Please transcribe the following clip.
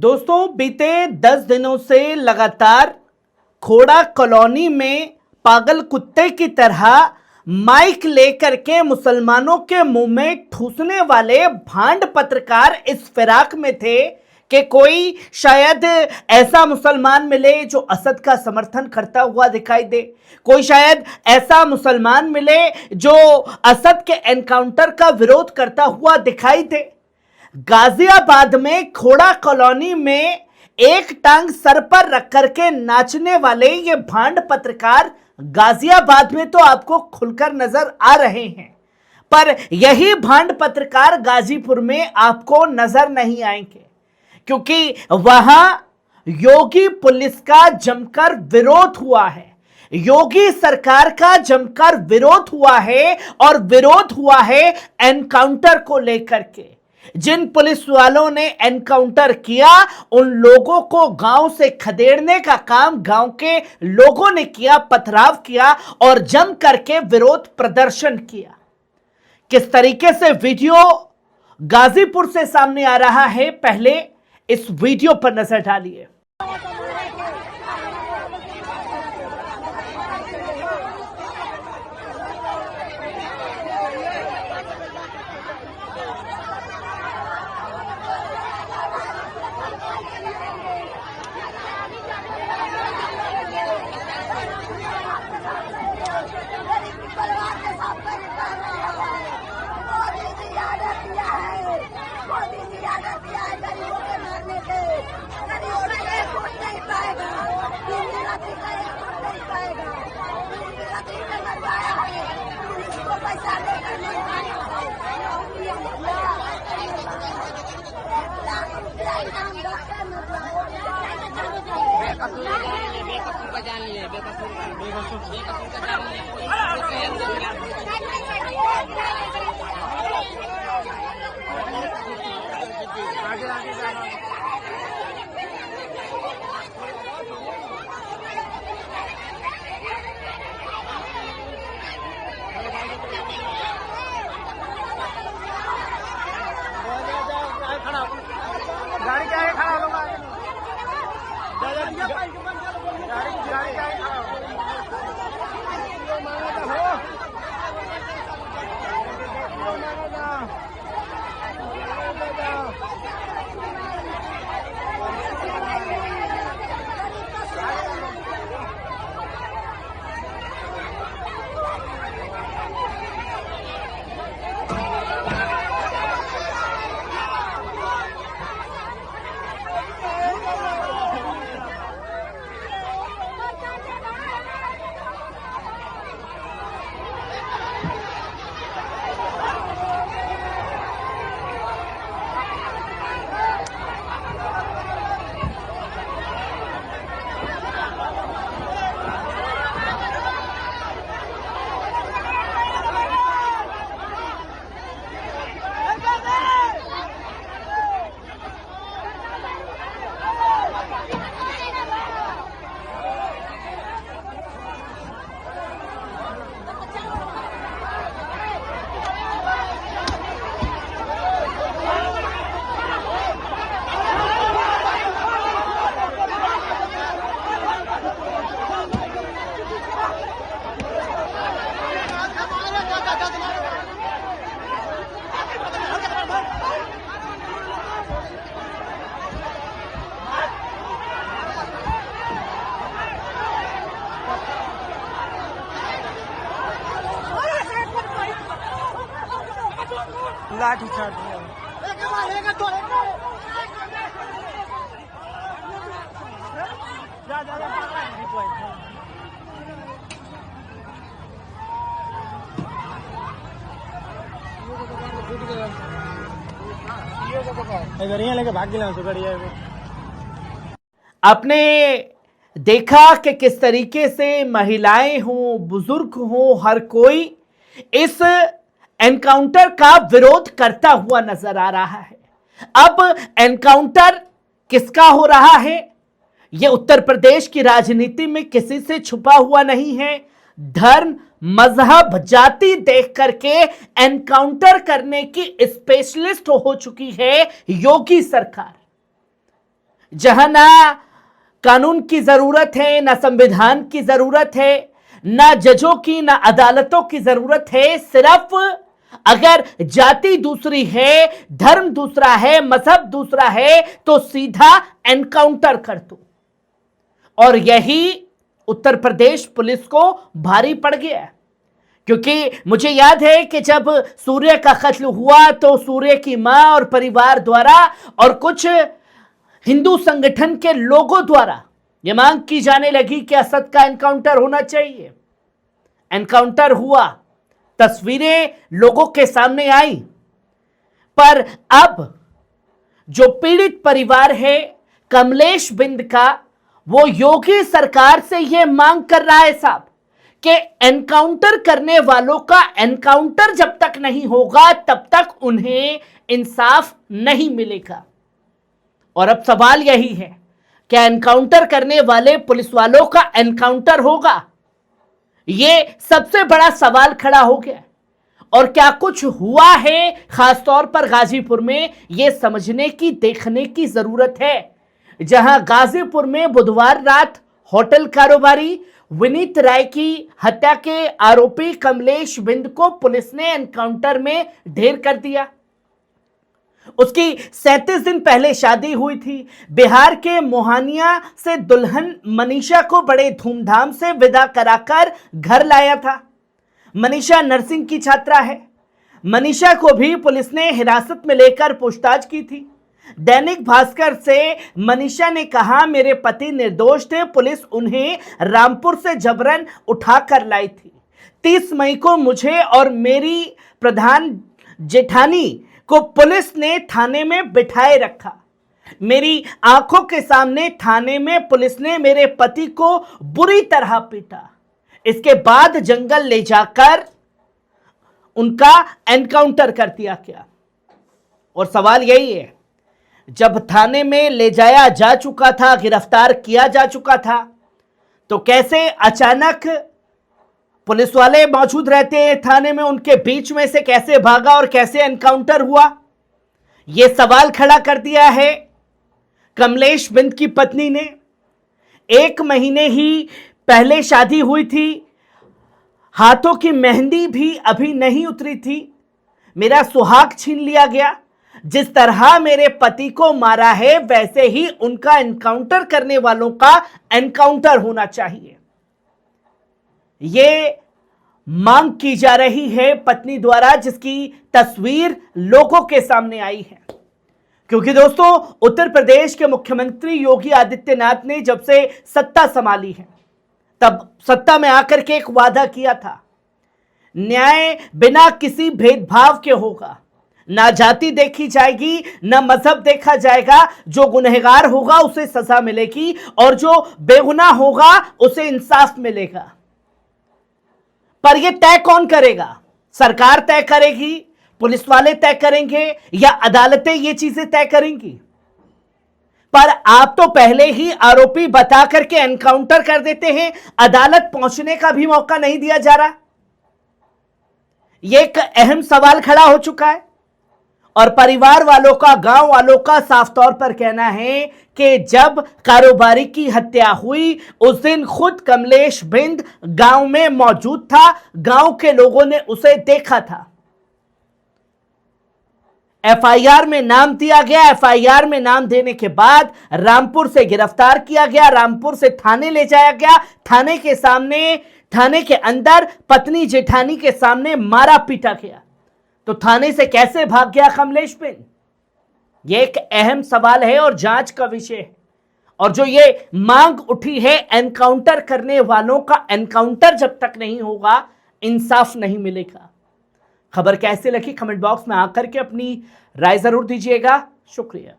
दोस्तों, बीते 10 दिनों से लगातार खोड़ा कॉलोनी में पागल कुत्ते की तरह माइक लेकर के मुसलमानों के मुंह में ठूसने वाले भांड पत्रकार इस फिराक में थे कि कोई शायद ऐसा मुसलमान मिले जो असद का समर्थन करता हुआ दिखाई दे, कोई शायद ऐसा मुसलमान मिले जो असद के एनकाउंटर का विरोध करता हुआ दिखाई दे। गाजियाबाद में खोड़ा कॉलोनी में एक टांग सर पर रख करके नाचने वाले ये भांड पत्रकार गाजियाबाद में तो आपको खुलकर नजर आ रहे हैं, पर यही भांड पत्रकार गाजीपुर में आपको नजर नहीं आएंगे, क्योंकि वहां योगी पुलिस का जमकर विरोध हुआ है, योगी सरकार का जमकर विरोध हुआ है और विरोध हुआ है एनकाउंटर को लेकर के। जिन पुलिस वालों ने एनकाउंटर किया उन लोगों को गांव से खदेड़ने का काम गांव के लोगों ने किया, पथराव किया और जम करके विरोध प्रदर्शन किया। किस तरीके से वीडियो गाजीपुर से सामने आ रहा है, पहले इस वीडियो पर नजर डालिए। बेकसूर का जान लिए, बेकसूर का जान लिए। गाड़ी के आगे खड़ा होगा, गाड़ी के आगे खड़ा लाठी चार्ज लेके भाग गया। आपने देखा कि किस तरीके से महिलाएं हों, बुजुर्ग हों, हर कोई इस एनकाउंटर का विरोध करता हुआ नजर आ रहा है। अब एनकाउंटर किसका हो रहा है, यह उत्तर प्रदेश की राजनीति में किसी से छुपा हुआ नहीं है। धर्म, मजहब, जाति देख करके एनकाउंटर करने की स्पेशलिस्ट हो चुकी है योगी सरकार। जहां ना कानून की जरूरत है, ना संविधान की जरूरत है, ना जजों की, ना अदालतों की जरूरत है। सिर्फ अगर जाति दूसरी है, धर्म दूसरा है, मजहब दूसरा है, तो सीधा एनकाउंटर कर दो। और यही उत्तर प्रदेश पुलिस को भारी पड़ गया है, क्योंकि मुझे याद है कि जब सूर्य का कत्ल हुआ तो सूर्य की मां और परिवार द्वारा और कुछ हिंदू संगठन के लोगों द्वारा यह मांग की जाने लगी कि असद का एनकाउंटर होना चाहिए। एनकाउंटर हुआ, तस्वीरें लोगों के सामने आई, पर अब जो पीड़ित परिवार है कमलेश बिंद का, वो योगी सरकार से यह मांग कर रहा है साहब कि एनकाउंटर करने वालों का एनकाउंटर जब तक नहीं होगा तब तक उन्हें इंसाफ नहीं मिलेगा। और अब सवाल यही है, क्या एनकाउंटर करने वाले पुलिस वालों का एनकाउंटर होगा? यह सबसे बड़ा सवाल खड़ा हो गया। और क्या कुछ हुआ है खासतौर पर गाजीपुर में, यह समझने की, देखने की जरूरत है। जहां गाजीपुर में बुधवार रात होटल कारोबारी विनीत राय की हत्या के आरोपी कमलेश बिंद को पुलिस ने एनकाउंटर में ढेर कर दिया। उसकी 37 दिन पहले शादी हुई थी। बिहार के मोहानिया से दुल्हन मनीषा को बड़े धूमधाम से विदा कराकर घर लाया था। मनीषा नर्सिंग की छात्रा है। मनीषा को भी पुलिस ने हिरासत में लेकर पूछताछ की थी। दैनिक भास्कर से मनीषा ने कहा, मेरे पति निर्दोष थे, पुलिस उन्हें रामपुर से जबरन उठाकर लाई थी। 30 मई को मुझे और मेरी प्रधान जेठानी को पुलिस ने थाने में बिठाए रखा। मेरी आंखों के सामने थाने में पुलिस ने मेरे पति को बुरी तरह पीटा। इसके बाद जंगल ले जाकर उनका एनकाउंटर कर दिया गया। और सवाल यही है, जब थाने में ले जाया जा चुका था, गिरफ्तार किया जा चुका था, तो कैसे अचानक पुलिस वाले मौजूद रहते हैं थाने में, उनके बीच में से कैसे भागा और कैसे एनकाउंटर हुआ? यह सवाल खड़ा कर दिया है कमलेश बिंद की पत्नी ने। 1 महीने ही पहले शादी हुई थी, हाथों की मेहंदी भी अभी नहीं उतरी थी। मेरा सुहाग छीन लिया गया। जिस तरह मेरे पति को मारा है वैसे ही उनका एनकाउंटर करने वालों का एनकाउंटर होना चाहिए। ये मांग की जा रही है पत्नी द्वारा, जिसकी तस्वीर लोगों के सामने आई है। क्योंकि दोस्तों, उत्तर प्रदेश के मुख्यमंत्री योगी आदित्यनाथ ने जब से सत्ता संभाली है, तब सत्ता में आकर के एक वादा किया था, न्याय बिना किसी भेदभाव के होगा। ना जाति देखी जाएगी, ना मजहब देखा जाएगा। जो गुनहगार होगा उसे सजा मिलेगी और जो बेगुनाह होगा उसे इंसाफ मिलेगा। पर यह तय कौन करेगा? सरकार तय करेगी, पुलिस वाले तय करेंगे, या अदालतें ये चीजें तय करेंगी? पर आप तो पहले ही आरोपी बता करके एनकाउंटर कर देते हैं, अदालत पहुंचने का भी मौका नहीं दिया जा रहा। यह एक अहम सवाल खड़ा हो चुका है। और परिवार वालों का, गांव वालों का साफ तौर पर कहना है कि जब कारोबारी की हत्या हुई उस दिन खुद कमलेश बिंद गांव में मौजूद था, गांव के लोगों ने उसे देखा था। एफआईआर में नाम दिया गया। एफआईआर में नाम देने के बाद रामपुर से गिरफ्तार किया गया, रामपुर से थाने ले जाया गया। थाने के सामने, थाने के अंदर पत्नी जेठानी के सामने मारा पीटा गया। तो थाने से कैसे भाग गया कमलेश बिंद? यह एक अहम सवाल है और जांच का विषय है। और जो ये मांग उठी है एनकाउंटर करने वालों का एनकाउंटर जब तक नहीं होगा, इंसाफ नहीं मिलेगा। खबर कैसे लगी कमेंट बॉक्स में आकर के अपनी राय जरूर दीजिएगा। शुक्रिया।